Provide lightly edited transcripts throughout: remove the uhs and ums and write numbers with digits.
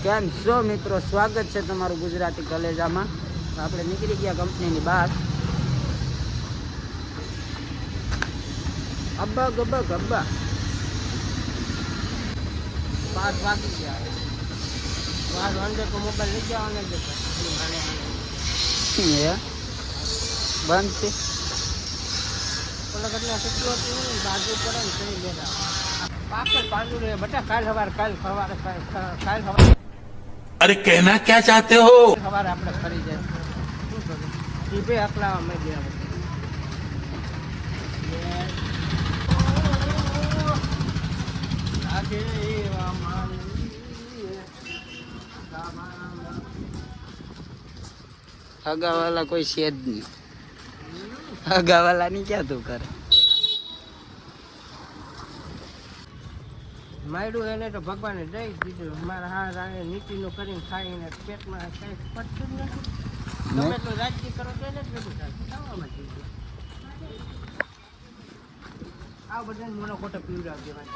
કેમ છો મિત્રો, સ્વાગત છે તમારું ગુજરાતી કલેજામાં. આપણે નીકળી ગયા કંપનીની બહાર. અબ્બા ગબ્બા ગબ્બા 5 વાગી ગયા. 5 વાગે તો મોબાઈલ લઈ જવાને જ બંધ છે. કેટલા સસ્તું હતું બાજુ પડે ને કરી લેતા પાકડ પાંડુ રે બટા. કાલ સવારે अरे कहना क्या चाहते हो? સવારે આપણે ફરી જાય શું કરું જીભે હકલાવા મેં ગયા. હગાવાલા કોઈ છે જ નહીં. હગાવાલા ની ક્યાં તું કરે માયડું એને તો ભગવાને દઈ દીધું. મારા હા રાણે નીતિનું કરીને ખાઈને પેટમાં કઈ પડતું જ નથી. તમે તો રાજકી કરો તો એને જ બધું ખાવામાં થઈ આ બધાને મોનો ખોટો પીવડાવ દેવા.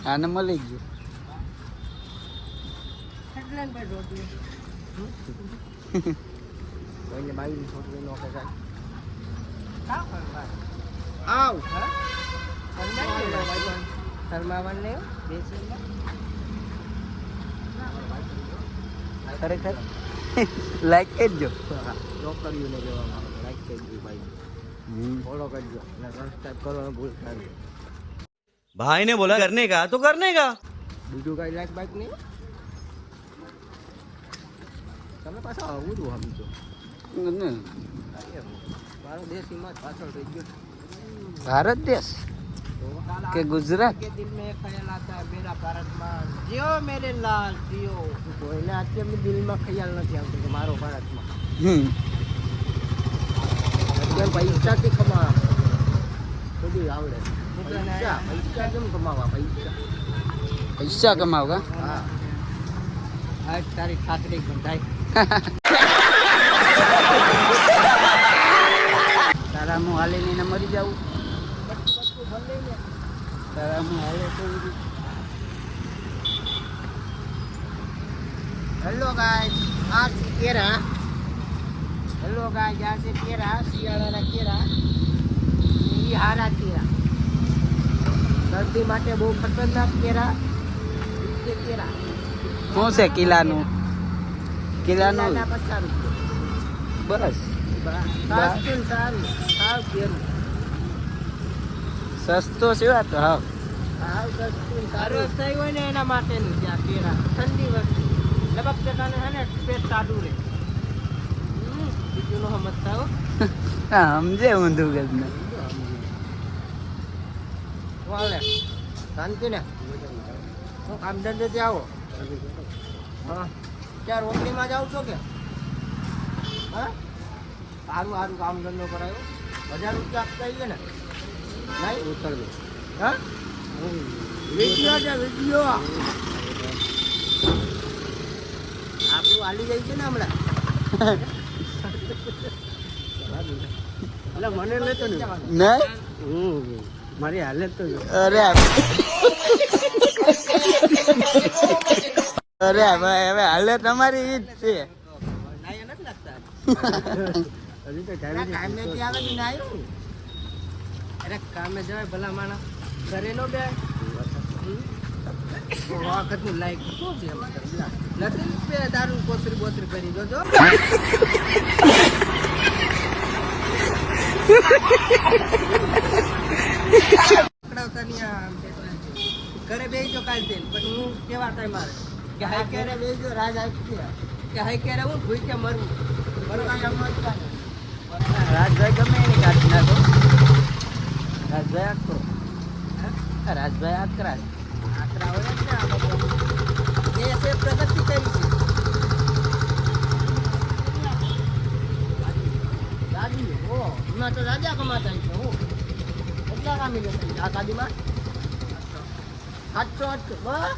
આને મળી ગયું એટલે ને ભાઈ રોટી કોઈને બાવીની છોકરી નો કહેવાય. આવ શર્માવાનું નહીં ખરેખર લાઈક કરજો. છોકરીઓને જોવા લાઈક કરજો ભાઈ, ફોલો કરજો અને સબસ્ક્રાઈબ કરવાનું ભૂલતા નહીં. भाई ने बोला करने का तो करने का. બીજું કઈ લાઈક બાઈક નહીં. તમે પાછા આવું છું સમજો. મારો દેશ હિંમત પાછળ થઈ ગયો. ભારત દેશ કે ગુજરાત કે દિલ में ख्याल आता है मेरा भारतમાં जियो मेरे लाल जियो. કોઈને અત્યારે દિલમાં ખ્યાલ નથી આવતો કે મારો ભારતમાં. અત્યારે પૈસાથી કમાવા બધું આવડે. પૈસા કેમ કમાવા? પૈસા કમાવા. હા આજ તારી ઠાકડી બંધાય. તારા હું હાલીને મરી જાઉં. તારા હું હાલે તો હેલો ગાઈસ આ કેરા. હેલો ગાઈસ આ છે કેરા, શિયાળાના કેરા. ઈ હારા કેરા શરદી માટે બહુ ખતરનાક કેરા. કેરા શું છે કિલાનું? કિલાનું 50 રૂપિયા બસ. સસ્તો છે તો હા સારું થઈ હોય ને એના માટેનું ત્યાં કેરા. ઠંડી વસ્તુ લબક જતાને છે ને પેટ સાદું રહે. બીજું નો સમજતા હો. હા સમજે ઊંધું ગજ ને વાલે શાંતિ ને. હું કામ ધંધેથી આવો. હા ક્યાં રોકડીમાં જાવ છો કે? હા સારું સારું કામ ધંધો કરાયો. 1000 રૂપિયા આપતા આવીએ ને નહીં ઉતરજો. હા વિડીયો છે વિડીયો આપણું હાલી જાય છે ને હમણાં. એટલે મને લેતો નહીં મારી હાલત તો. અરે અરે ભાઈ હવે હાલત તમારી ઈ જ છે. હજી તો કામે આવે ને આવ્યું. અરે કામે જવાય ભલા માણસ ઘરે નો બે વખત નું લાઈક શું છે નથી બે દારૂ કોતરી બોતરી કરી દો છો. ઘરે બેસજો કાલ તેલ પછી હું કેવા થાય મારે કે હાઈ ક્યારે બેસજો રાજ આપી કે હાઈ ક્યારે હું ભૂઈ કે મરવું રાજભાઈ ગમે એની કાઢી નાખો. રાજભાઈ આખો રાજભાઈ આકરા આકરા હોય ને એ છે પ્રગતિ કરી છે. ગાડી ઓ એમાં તો રાજા કમાતા છે. હું કેટલા કામી લેતા આ ગાડીમાં 700 બસ.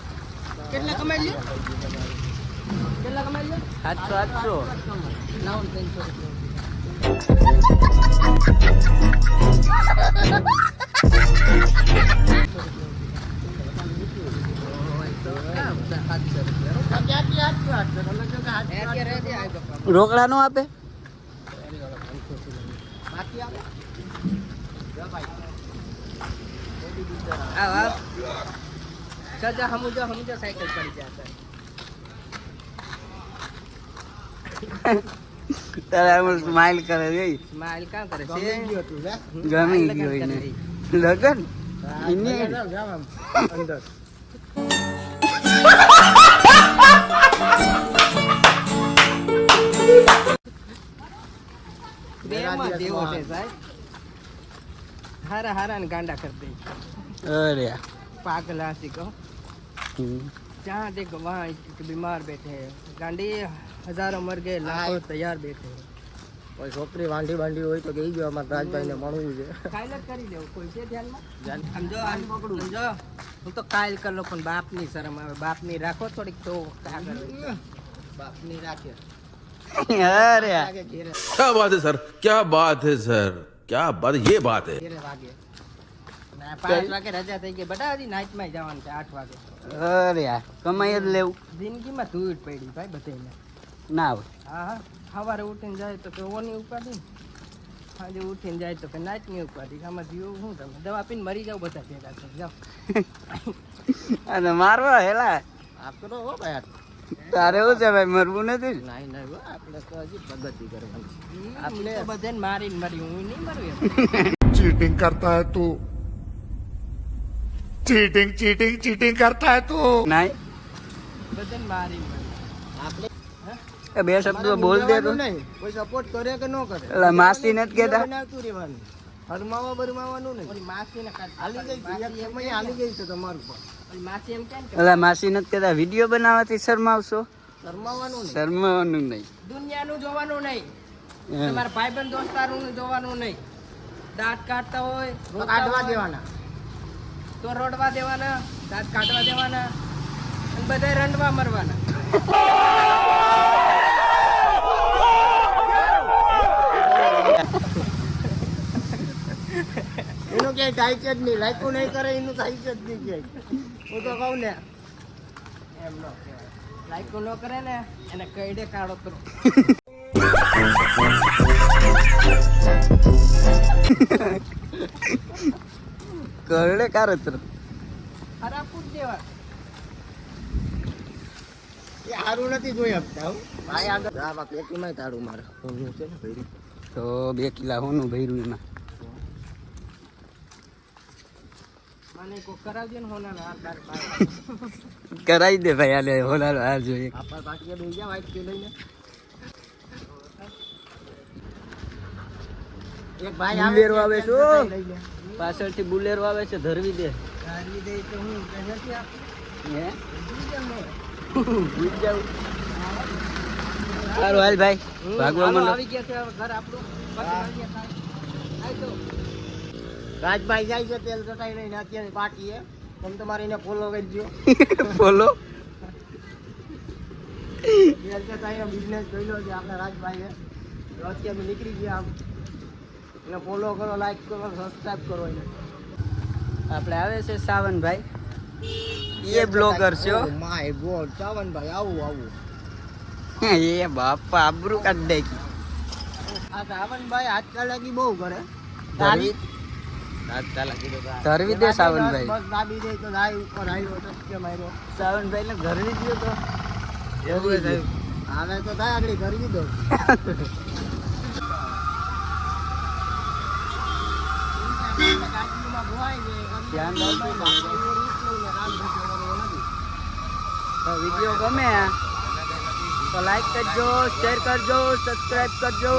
કેટલા કમાઈ લે? કેટલા કમાઈ લે? 700 900 800 રૂપિયા ક્યાંથી 800 તમે જો કે 800 રોકડા નો આપે બાકી આવે જો ભાઈ સજા હમુજો સાયકલ પડી જાય તારે આમ સ્માઈલ કરે રે સ્માઈલ કાં કરે છે ગમી ગયો એને લગન ઇને અંદર બેમાં દેવો છે સાહેબ હારા ને ગાંડા कर दे અરે पागल हाथी को जहाँ देखो वहाँ एक बीमार बैठे हैं गांडी हजारों मर गए लाखों तैयार बैठे हैं કોઈ છોકરી વાંઢી હોય તો ગઈ ગયો અમારા રાજભાઈ ને મળવું છે કાયલ કરી દેવું કોઈ છે ધ્યાનમાં સમજો આને પકડું સમજો હું તો કાયલ કર લો પણ બાપની શરમ આવે બાપની રાખો થોડીક તો કાગળ બાપની રાખે અરે क्या बात है सर क्या बात है सर क्या बात ये बात है ઘેરે વાગે 5 વાગે રજા થઈ ગઈ બટા હજી નાઈટ માં જવાનું છે 8 વાગે અરે કમાઈ જ લેવું જિંદગીમાં ધૂળ પડી ભાઈ બધાને ના હોય હા સવારે ઉઠીને જાય તો ઓની ઉપાધિ સાંજે ઉઠીને જાય તો નાઈટની ઉપાધિ આમાં જીવો શું તમે દવા પીને મરી જાવ બધા ભેગા થઈ જાઓ અને મારવા હેલા આપતો હો ભાઈ તારે એવું છે ભાઈ મરવું નથી નહીં આપણે તો હજી પ્રગતિ કરવાની આપણે તો બધાને મારીને મરી હું નહીં મરું એમ चीटिंग करता है तू चीटिंग करता है तू નહીં બધાને મારીને મરી આપણે એ બે શબ્દો બોલ દે તો નહીં કોઈ સપોર્ટ કરે કે ન કરે એટલે માસી નથી કેતા બનાવતું રહેવાનું હરમાવાનું નહીં ઓલી માસીને હાલી ગઈ એમાં હાલી ગઈ છે તમારું પર ઓલી માસી એમ કેમ એટલે માસી નથી કેતા વિડીયો બનાવવાથી શરમાવશો શરમાવાનું નહીં શરમાવાનું નહીં દુનિયાનું જોવાનું નહીં તમારા ભાઈબંધ દોસ્તારોનું જોવાનું નહીં દાંત કાઢતા હોય કાઢવા દેવાના તો રોડવા દેવાના દાંત કાઢવા દેવાના અને બધા રંડવા મરવાના એનું ક્યાંય થાય છે જ નહીં લાયકું નહીં કરે એનું થાય છે જ નહીં ક્યાંય હું તો કહું ને એમ ન કહેવાય લાયકું ન કરે ને એને કઈડે કાઢો તો કરડે કારત્ર ખરાબ પૂછ દેવા એ સારું નથી જોઈ શકતા ભાઈ આગળ આ પેટીમાં તારું મારે હું છે ને ભાઈ તો 2 કિલા હોનું ભર્યું એમાં મને કો કરાવજો ને હોના હાર બાર કરાઈ દે ભાઈ આલે હોલાલો હાલ જોઈએ આપા બાકી બે ગયા વાઈટ કે લઈને એક ભાઈ બુલેરો આવે છે ઓ. લઈ લે પાછળથી બુલેરો આવે છે ધરવી દે ગાડી દે તો હું કહેતી આપ હે બીજે ને ભૂલ જાવ સારું હાલ ભાઈ ભાગવા માંડો આવી ગયા છે હવે ઘર આપણું પછી આઈ તો રાજભાઈ જાય છે તેલ ચટાઈ લઈને અત્યારે પાટીએ તમે તમારે એને ફોલો કરજો બોલો તેલ ચટાઈનો બિઝનેસ કર્યો છે આપણા રાજભાઈએ તો અત્યારે નીકળી ગયા આમ એને ફોલો કરો લાઈક કરો સબસ્ક્રાઇબ કરો એને આપણે આવે છે સાવનભાઈ એ બ્લોગર છે હો. માય ગોડ ચાવનભાઈ આવું એ બાપા આબરૂ કાઢ નાખી આ ચાવનભાઈ આજકાલ લાગી બહુ કરે ધરવી ધરવી દે સાવનભાઈ બસ દાબી દે તો દાઈ ઉપર આવ્યો તો કે માર્યો સાવનભાઈ ને ધરવી દો તો એવું થયું હવે તો થાય આગળ કરી દો ધ્યાન વિડીયો ગમે તો લાઈક કરજો શેર કરજો સબસ્ક્રાઇબ કરજો